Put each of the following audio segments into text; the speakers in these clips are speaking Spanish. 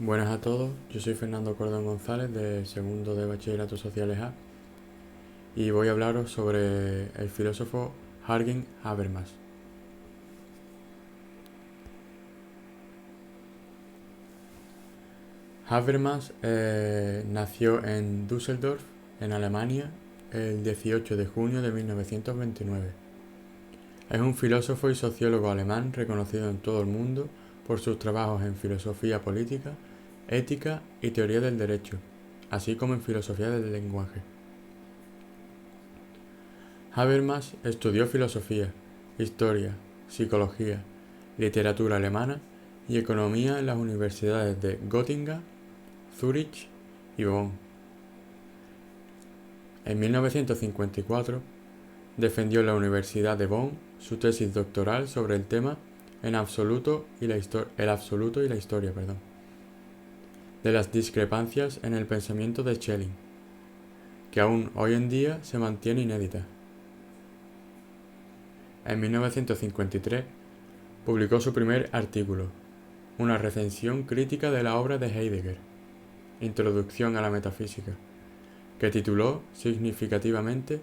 Buenas a todos, yo soy Fernando Cordón González de segundo de Bachillerato Sociales A y voy a hablaros sobre el filósofo Jürgen Habermas. Habermas nació en Düsseldorf, en Alemania, el 18 de junio de 1929. Es un filósofo y sociólogo alemán reconocido en todo el mundo por sus trabajos en filosofía política, ética y teoría del derecho, así como en filosofía del lenguaje. Habermas estudió filosofía, historia, psicología, literatura alemana y economía en las universidades de Göttingen, Zúrich y Bonn. En 1954 defendió en la Universidad de Bonn su tesis doctoral sobre el tema el absoluto y la historia de las discrepancias en el pensamiento de Schelling, que aún hoy en día se mantiene inédita. En 1953 publicó su primer artículo, una recensión crítica de la obra de Heidegger, Introducción a la Metafísica, que tituló significativamente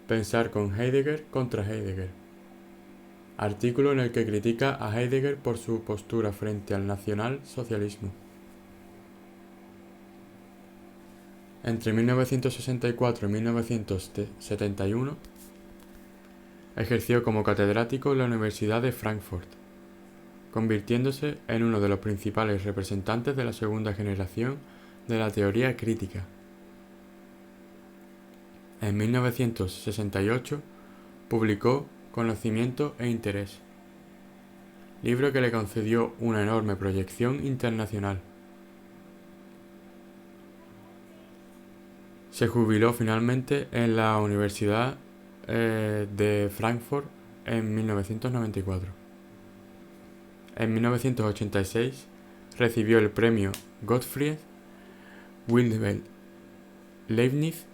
Pensar con Heidegger contra Heidegger, artículo en el que critica a Heidegger por su postura frente al nacionalsocialismo. Entre 1964 y 1971 ejerció como catedrático en la Universidad de Frankfurt, convirtiéndose en uno de los principales representantes de la segunda generación de la teoría crítica. En 1968 publicó Conocimiento e Interés, libro que le concedió una enorme proyección internacional. Se jubiló finalmente en la Universidad de Frankfurt en 1994. En 1986 recibió el premio Gottfried Wilhelm Leibniz,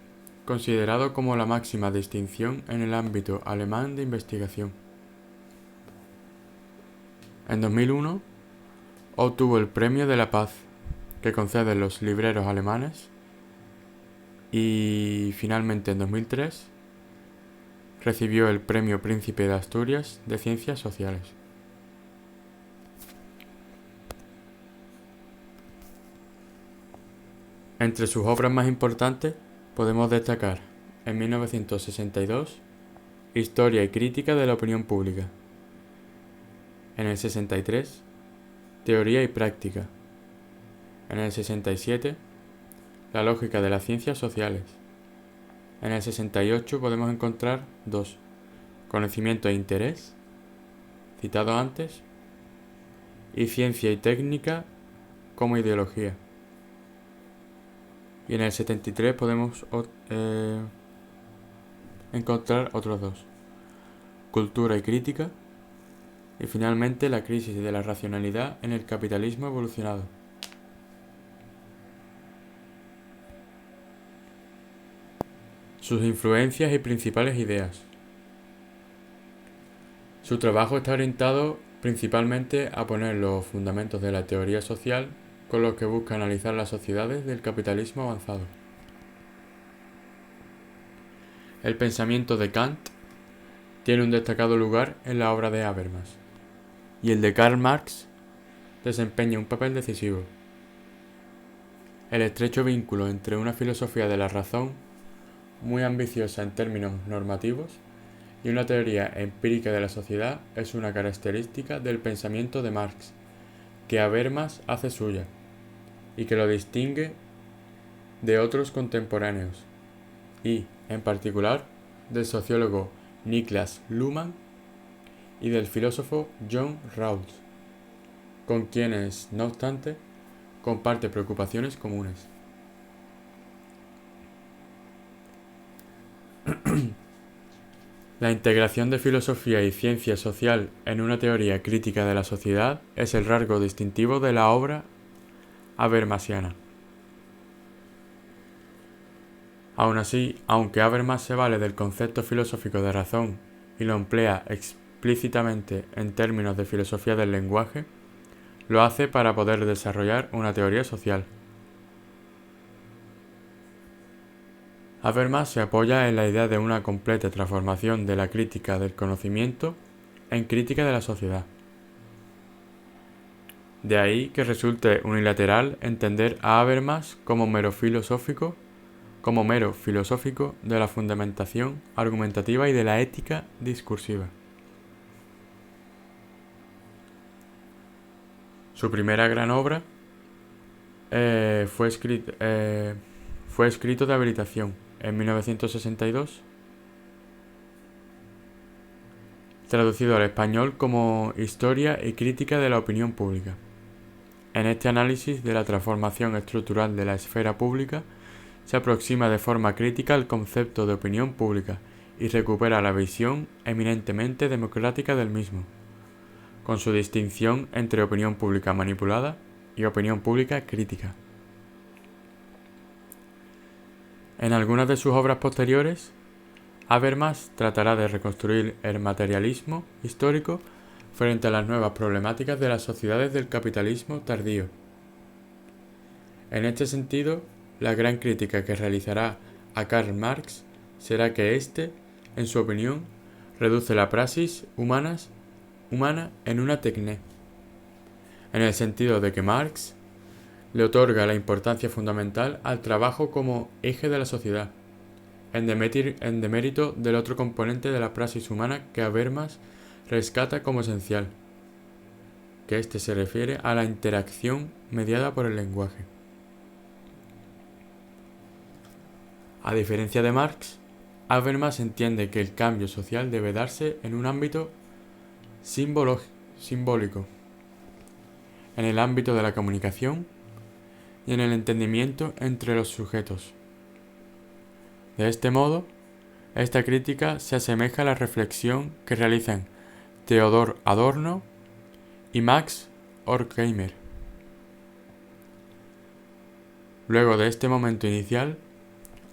considerado como la máxima distinción en el ámbito alemán de investigación. En 2001 obtuvo el Premio de la Paz que conceden los libreros alemanes y finalmente en 2003 recibió el Premio Príncipe de Asturias de Ciencias Sociales. Entre sus obras más importantes podemos destacar en 1962 Historia y Crítica de la Opinión Pública, en el 63 Teoría y Práctica, en el 67 La Lógica de las Ciencias Sociales, en el 68 podemos encontrar dos, Conocimiento e Interés, citado antes, y Ciencia y Técnica como Ideología. Y en el 73 podemos encontrar otros dos, Cultura y Crítica, y finalmente La crisis de la racionalidad en el capitalismo evolucionado. Sus influencias y principales ideas. Su trabajo está orientado principalmente a poner los fundamentos de la teoría social con los que busca analizar las sociedades del capitalismo avanzado. El pensamiento de Kant tiene un destacado lugar en la obra de Habermas, y el de Karl Marx desempeña un papel decisivo. El estrecho vínculo entre una filosofía de la razón, muy ambiciosa en términos normativos, y una teoría empírica de la sociedad es una característica del pensamiento de Marx, que Habermas hace suya, y que lo distingue de otros contemporáneos, y, en particular, del sociólogo Niklas Luhmann y del filósofo John Rawls, con quienes, no obstante, comparte preocupaciones comunes. La integración de filosofía y ciencia social en una teoría crítica de la sociedad es el rasgo distintivo de la obra habermasiana. Aun así, aunque Habermas se vale del concepto filosófico de razón y lo emplea explícitamente en términos de filosofía del lenguaje, lo hace para poder desarrollar una teoría social. Habermas se apoya en la idea de una completa transformación de la crítica del conocimiento en crítica de la sociedad. De ahí que resulte unilateral entender a Habermas como mero filosófico de la fundamentación argumentativa y de la ética discursiva. Su primera gran obra fue escrito de habilitación en 1962, traducido al español como Historia y crítica de la opinión pública. En este análisis de la transformación estructural de la esfera pública, se aproxima de forma crítica al concepto de opinión pública y recupera la visión eminentemente democrática del mismo, con su distinción entre opinión pública manipulada y opinión pública crítica. En algunas de sus obras posteriores, Habermas tratará de reconstruir el materialismo histórico frente a las nuevas problemáticas de las sociedades del capitalismo tardío. En este sentido, la gran crítica que realizará a Karl Marx será que éste, en su opinión, reduce la praxis humana en una tecné, en el sentido de que Marx le otorga la importancia fundamental al trabajo como eje de la sociedad, en demérito del otro componente de la praxis humana que Habermas rescata como esencial, que éste se refiere a la interacción mediada por el lenguaje. A diferencia de Marx, Habermas entiende que el cambio social debe darse en un ámbito simbólico, en el ámbito de la comunicación y en el entendimiento entre los sujetos. De este modo, esta crítica se asemeja a la reflexión que realizan Theodor Adorno y Max Horkheimer. Luego de este momento inicial,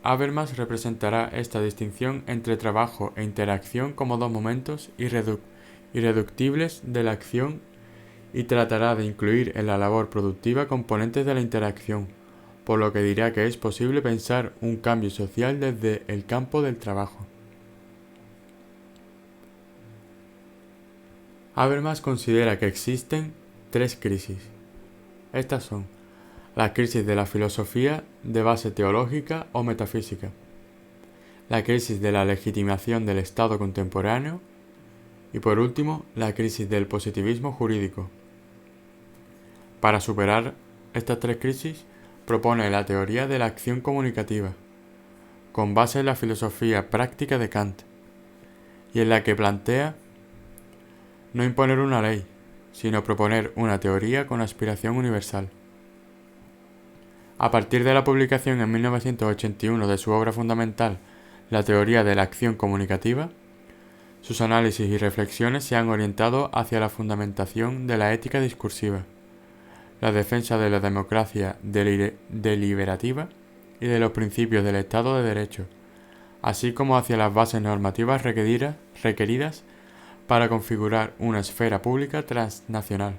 Habermas representará esta distinción entre trabajo e interacción como dos momentos irreductibles de la acción y tratará de incluir en la labor productiva componentes de la interacción, por lo que dirá que es posible pensar un cambio social desde el campo del trabajo. Habermas considera que existen tres crisis. Estas son la crisis de la filosofía de base teológica o metafísica, la crisis de la legitimación del Estado contemporáneo y, por último, la crisis del positivismo jurídico. Para superar estas tres crisis, propone la teoría de la acción comunicativa, con base en la filosofía práctica de Kant, y en la que plantea no imponer una ley, sino proponer una teoría con aspiración universal. A partir de la publicación en 1981 de su obra fundamental, La teoría de la acción comunicativa, sus análisis y reflexiones se han orientado hacia la fundamentación de la ética discursiva, la defensa de la democracia deliberativa y de los principios del Estado de Derecho, así como hacia las bases normativas requeridas para configurar una esfera pública transnacional.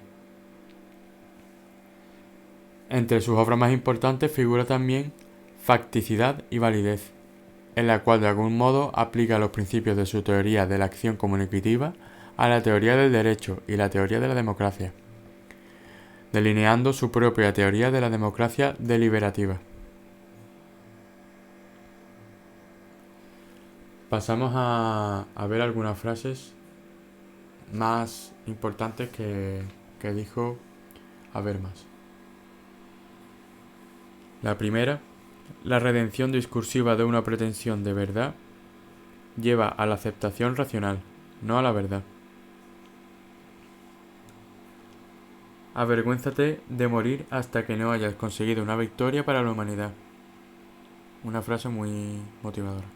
Entre sus obras más importantes figura también Facticidad y validez, en la cual de algún modo aplica los principios de su teoría de la acción comunicativa a la teoría del derecho y la teoría de la democracia, delineando su propia teoría de la democracia deliberativa. Pasamos a ver algunas frases más importantes que dijo Habermas. La primera, la redención discursiva de una pretensión de verdad lleva a la aceptación racional, no a la verdad. Avergüénzate de morir hasta que no hayas conseguido una victoria para la humanidad. Una frase muy motivadora.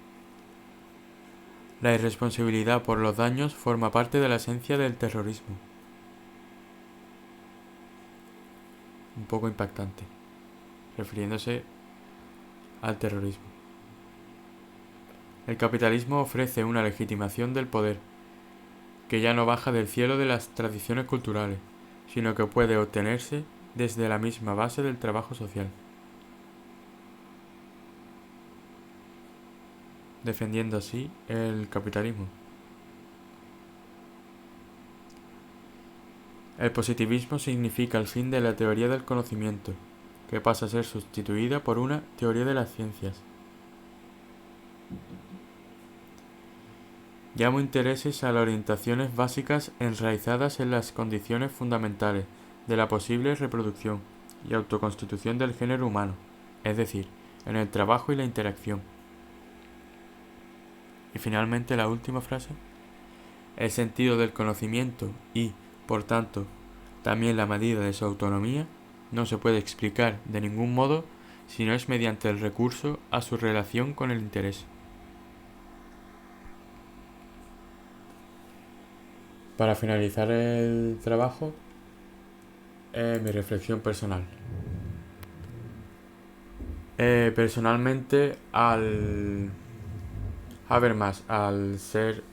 La irresponsabilidad por los daños forma parte de la esencia del terrorismo. Un poco impactante, refiriéndose al terrorismo. El capitalismo ofrece una legitimación del poder, que ya no baja del cielo de las tradiciones culturales, sino que puede obtenerse desde la misma base del trabajo social, defendiendo así el capitalismo. El positivismo significa el fin de la teoría del conocimiento, que pasa a ser sustituida por una teoría de las ciencias. Llamo intereses a las orientaciones básicas enraizadas en las condiciones fundamentales de la posible reproducción y autoconstitución del género humano, es decir, en el trabajo y la interacción. Y finalmente la última frase. El sentido del conocimiento y, por tanto, también la medida de su autonomía no se puede explicar de ningún modo si no es mediante el recurso a su relación con el interés. Para finalizar el trabajo, mi reflexión personal. Personalmente, al Habermas, al ser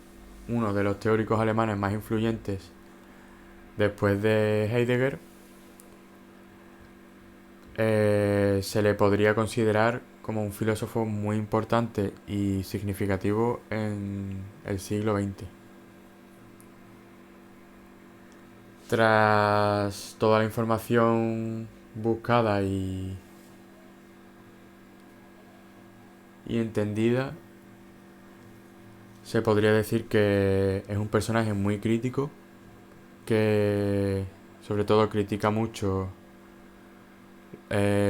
uno de los teóricos alemanes más influyentes después de Heidegger, se le podría considerar como un filósofo muy importante y significativo en el siglo XX. Tras toda la información buscada y entendida, se podría decir que es un personaje muy crítico, que sobre todo critica mucho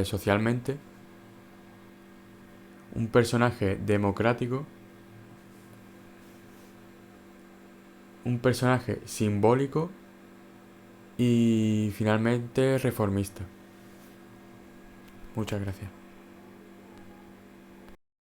socialmente, un personaje democrático, un personaje simbólico y finalmente reformista. Muchas gracias.